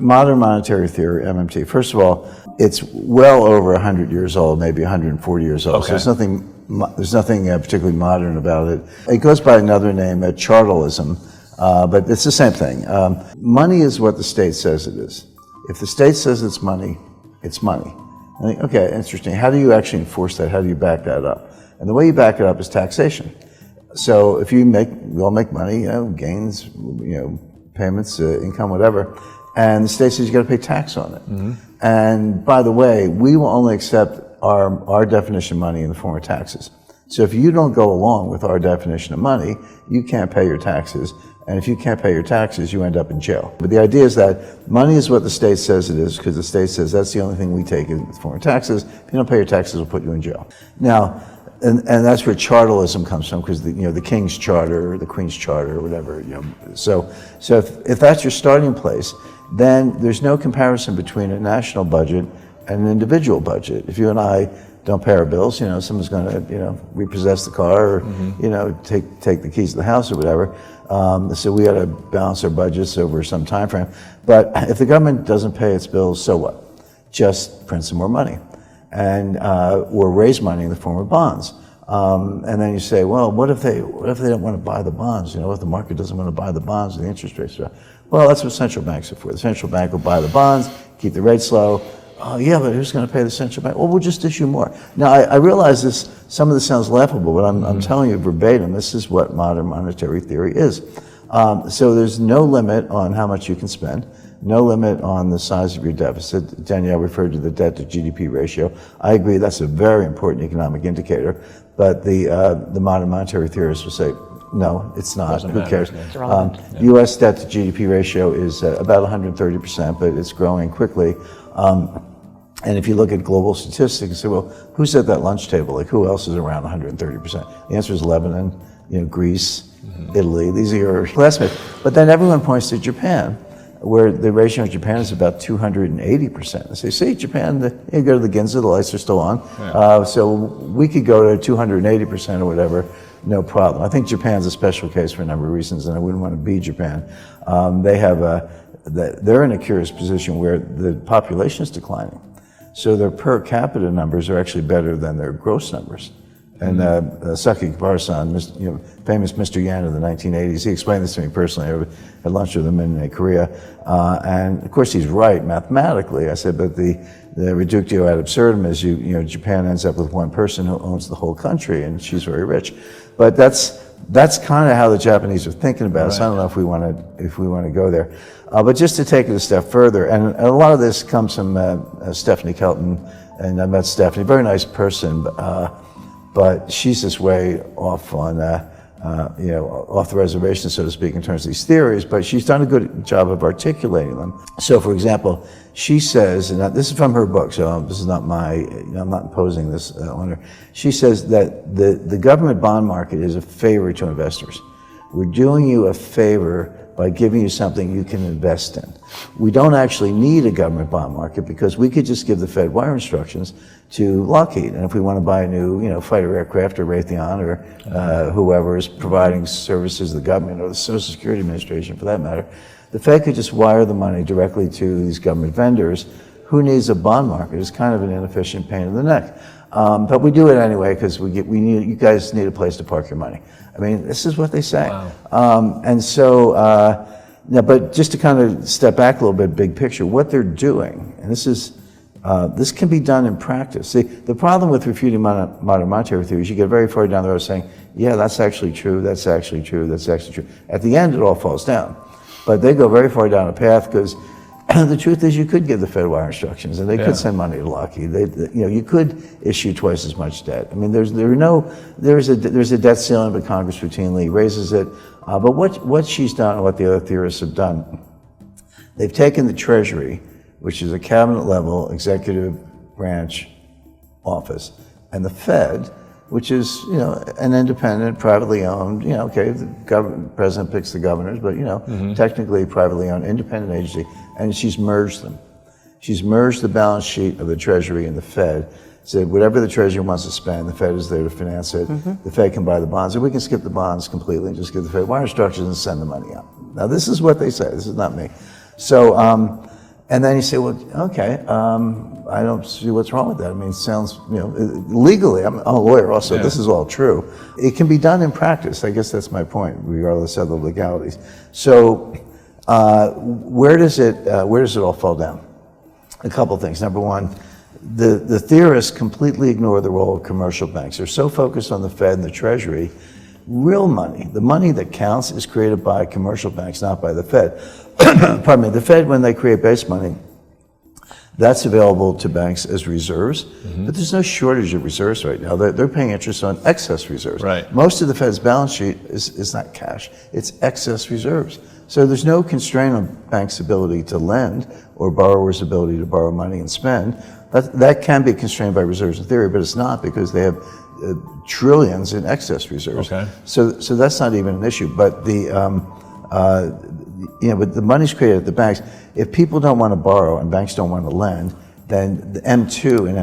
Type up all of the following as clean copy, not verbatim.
modern monetary theory, MMT, first of all, it's well over 100 years old, maybe 140 years old. Okay. So there's nothing particularly modern about it. It goes by another name, Chartalism, but it's the same thing. Money is what the state says it is. If the state says it's money, it's money. I think, okay, interesting. How do you actually enforce that? How do you back that up? And the way you back it up is taxation. So if we all make money, gains, payments, income, whatever, and the state says you got to pay tax on it. Mm-hmm. And by the way, we will only accept our definition of money in the form of taxes. So if you don't go along with our definition of money, you can't pay your taxes. And if you can't pay your taxes, you end up in jail. But the idea is that money is what the state says it is, because the state says that's the only thing we take in the form of taxes. If you don't pay your taxes, we'll put you in jail. Now, and that's where Chartalism comes from, because the King's Charter or the Queen's Charter or whatever. So if that's your starting place, then there's no comparison between a national budget and an individual budget. If you and I don't pay our bills, someone's going to repossess the car or mm-hmm. take the keys to the house or whatever. So we got to balance our budgets over some time frame. But if the government doesn't pay its bills, so what? Just print some more money, and or raise money in the form of bonds. And then you say, well, what if they don't want to buy the bonds? If the market doesn't want to buy the bonds and the interest rates are up? Well, that's what central banks are for. The central bank will buy the bonds, keep the rates low. Oh, yeah, but who's going to pay the central bank? Well, we'll just issue more. Now, I realize some of this sounds laughable, but I'm telling you verbatim, this is what modern monetary theory is. So there's no limit on how much you can spend, no limit on the size of your deficit. Danielle referred to the debt to GDP ratio. I agree, that's a very important economic indicator, but the modern monetary theorists will say, no, it's not. Who cares? U.S. debt to GDP ratio is about 130%, but it's growing quickly. And if you look at global statistics and say, well, who's at that lunch table? Like, who else is around 130%? The answer is Lebanon, Greece, mm-hmm. Italy. These are your classmates. But then everyone points to Japan, where the ratio of Japan is about 280%. They say, see, Japan, you go to the Ginza, the lights are still on. Yeah. So we could go to 280% or whatever, no problem. I think Japan's a special case for a number of reasons, and I wouldn't want to be Japan. They're in a curious position where the population is declining. So their per capita numbers are actually better than their gross numbers. And Saki Kabar-san, famous Mr. Yan of the 1980s, he explained this to me personally. I had lunch with him in Korea. And of course he's right mathematically. I said, but the reductio ad absurdum is Japan ends up with one person who owns the whole country, and she's very rich. But that's kind of how the Japanese are thinking about it. Right. So I don't know if we want to go there. But just to take it a step further, and a lot of this comes from Stephanie Kelton, and I met Stephanie, very nice person, but she's this way off on off the reservation, so to speak, in terms of these theories. But she's done a good job of articulating them. So, for example, she says, and this is from her book, so this is not I'm not imposing this on her. She says that the government bond market is a favor to investors. We're doing you a favor by giving you something you can invest in. We don't actually need a government bond market because we could just give the Fed wire instructions to Lockheed. And if we want to buy a new, fighter aircraft or Raytheon or whoever is providing services to the government or the Social Security Administration for that matter, the Fed could just wire the money directly to these government vendors. Who needs a bond market? It's kind of an inefficient pain in the neck. But we do it anyway because you guys need a place to park your money. I mean, this is what they say. Wow. And so, but just to kind of step back a little bit, big picture, what they're doing, and this can be done in practice. See, the problem with refuting modern monetary theory is you get very far down the road saying, yeah, that's actually true, that's actually true, that's actually true. At the end, it all falls down. But they go very far down a path because the truth is you could give the Fed wire instructions and they could send money to Lockheed. You could issue twice as much debt. I mean, there's a debt ceiling, but Congress routinely raises it. But what she's done and what the other theorists have done, they've taken the Treasury, which is a cabinet level executive branch office, and the Fed, which is an independent, privately owned. The president picks the governors, but technically privately owned, independent agency, and she's merged them. She's merged the balance sheet of the Treasury and the Fed. Said whatever the Treasury wants to spend, the Fed is there to finance it. Mm-hmm. The Fed can buy the bonds, and we can skip the bonds completely and just give the Fed wire instructions and send the money out. Now this is what they say. This is not me. So And then you say, well, okay, I don't see what's wrong with that. I mean, it sounds, legally, I'm a lawyer also, this is all true. It can be done in practice. I guess that's my point, regardless of the legalities. So where does it all fall down? A couple things. Number one, the theorists completely ignore the role of commercial banks. They're so focused on the Fed and the Treasury. Real money, the money that counts, is created by commercial banks, not by the Fed. Pardon me, the Fed, when they create base money, that's available to banks as reserves, but there's no shortage of reserves right now. They're paying interest on excess reserves. Right. Most of the Fed's balance sheet is not cash, it's excess reserves. So there's no constraint on banks' ability to lend or borrowers' ability to borrow money and spend. That can be constrained by reserves in theory, but it's not, because they have trillions in excess reserves. Okay. So that's not even an issue. But but the money's created at the banks. If people don't want to borrow and banks don't want to lend, then the M2 and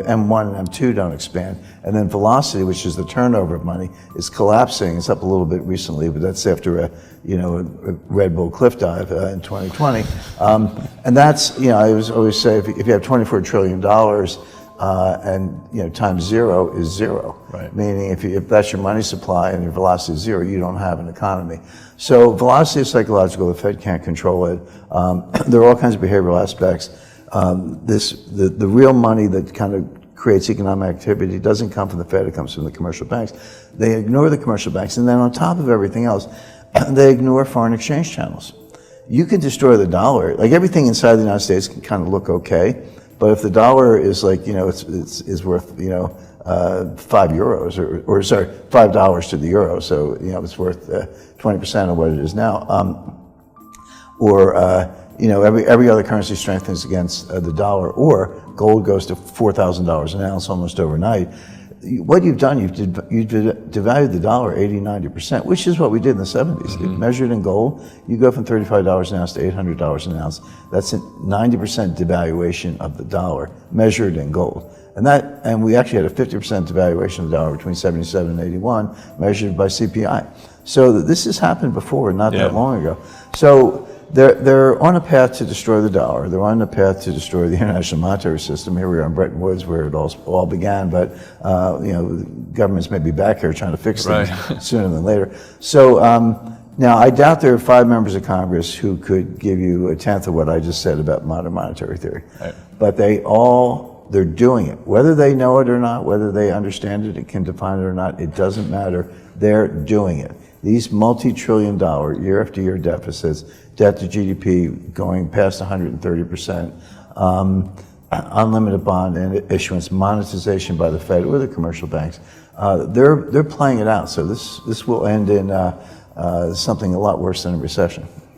M1 and M2 don't expand. And then velocity, which is the turnover of money, is collapsing. It's up a little bit recently, but that's after a Red Bull cliff dive in 2020. And that's, I always say, if you have $24 trillion and times zero is zero. Right. Meaning if that's your money supply and your velocity is zero, you don't have an economy. So velocity is psychological. The Fed can't control it. There are all kinds of behavioral aspects. The real money that kind of creates economic activity doesn't come from the Fed, it comes from the commercial banks. They ignore the commercial banks, and then on top of everything else, they ignore foreign exchange channels. You can destroy the dollar. Like, everything inside the United States can kind of look okay, but if the dollar is like, it's worth, €5 or sorry, $5 to the euro, so, it's worth 20% of what it is now. Every other currency strengthens against the dollar, or gold goes to $4,000 an ounce almost overnight. What you've done, you've devalued the dollar 80, 90%, which is what we did in the 70s. Measured in gold, you go from $35 an ounce to $800 an ounce. That's a 90% devaluation of the dollar, measured in gold. And we actually had a 50% devaluation of the dollar between 77 and 81, measured by CPI. So this has happened before, not that long ago. So they're on a path to destroy the dollar. They're on a path to destroy the international monetary system. Here we are in Bretton Woods, where it all began, but governments may be back here trying to fix things sooner than later. So now, I doubt there are 5 members of Congress who could give you a tenth of what I just said about modern monetary theory. Right. But they're doing it. Whether they know it or not, whether they understand it, can define it or not, it doesn't matter. They're doing it. These multi-trillion-dollar, year-after-year deficits, debt to GDP going past 130%, unlimited bond issuance, monetization by the Fed or the commercial banks, they're playing it out. So this will end in something a lot worse than a recession.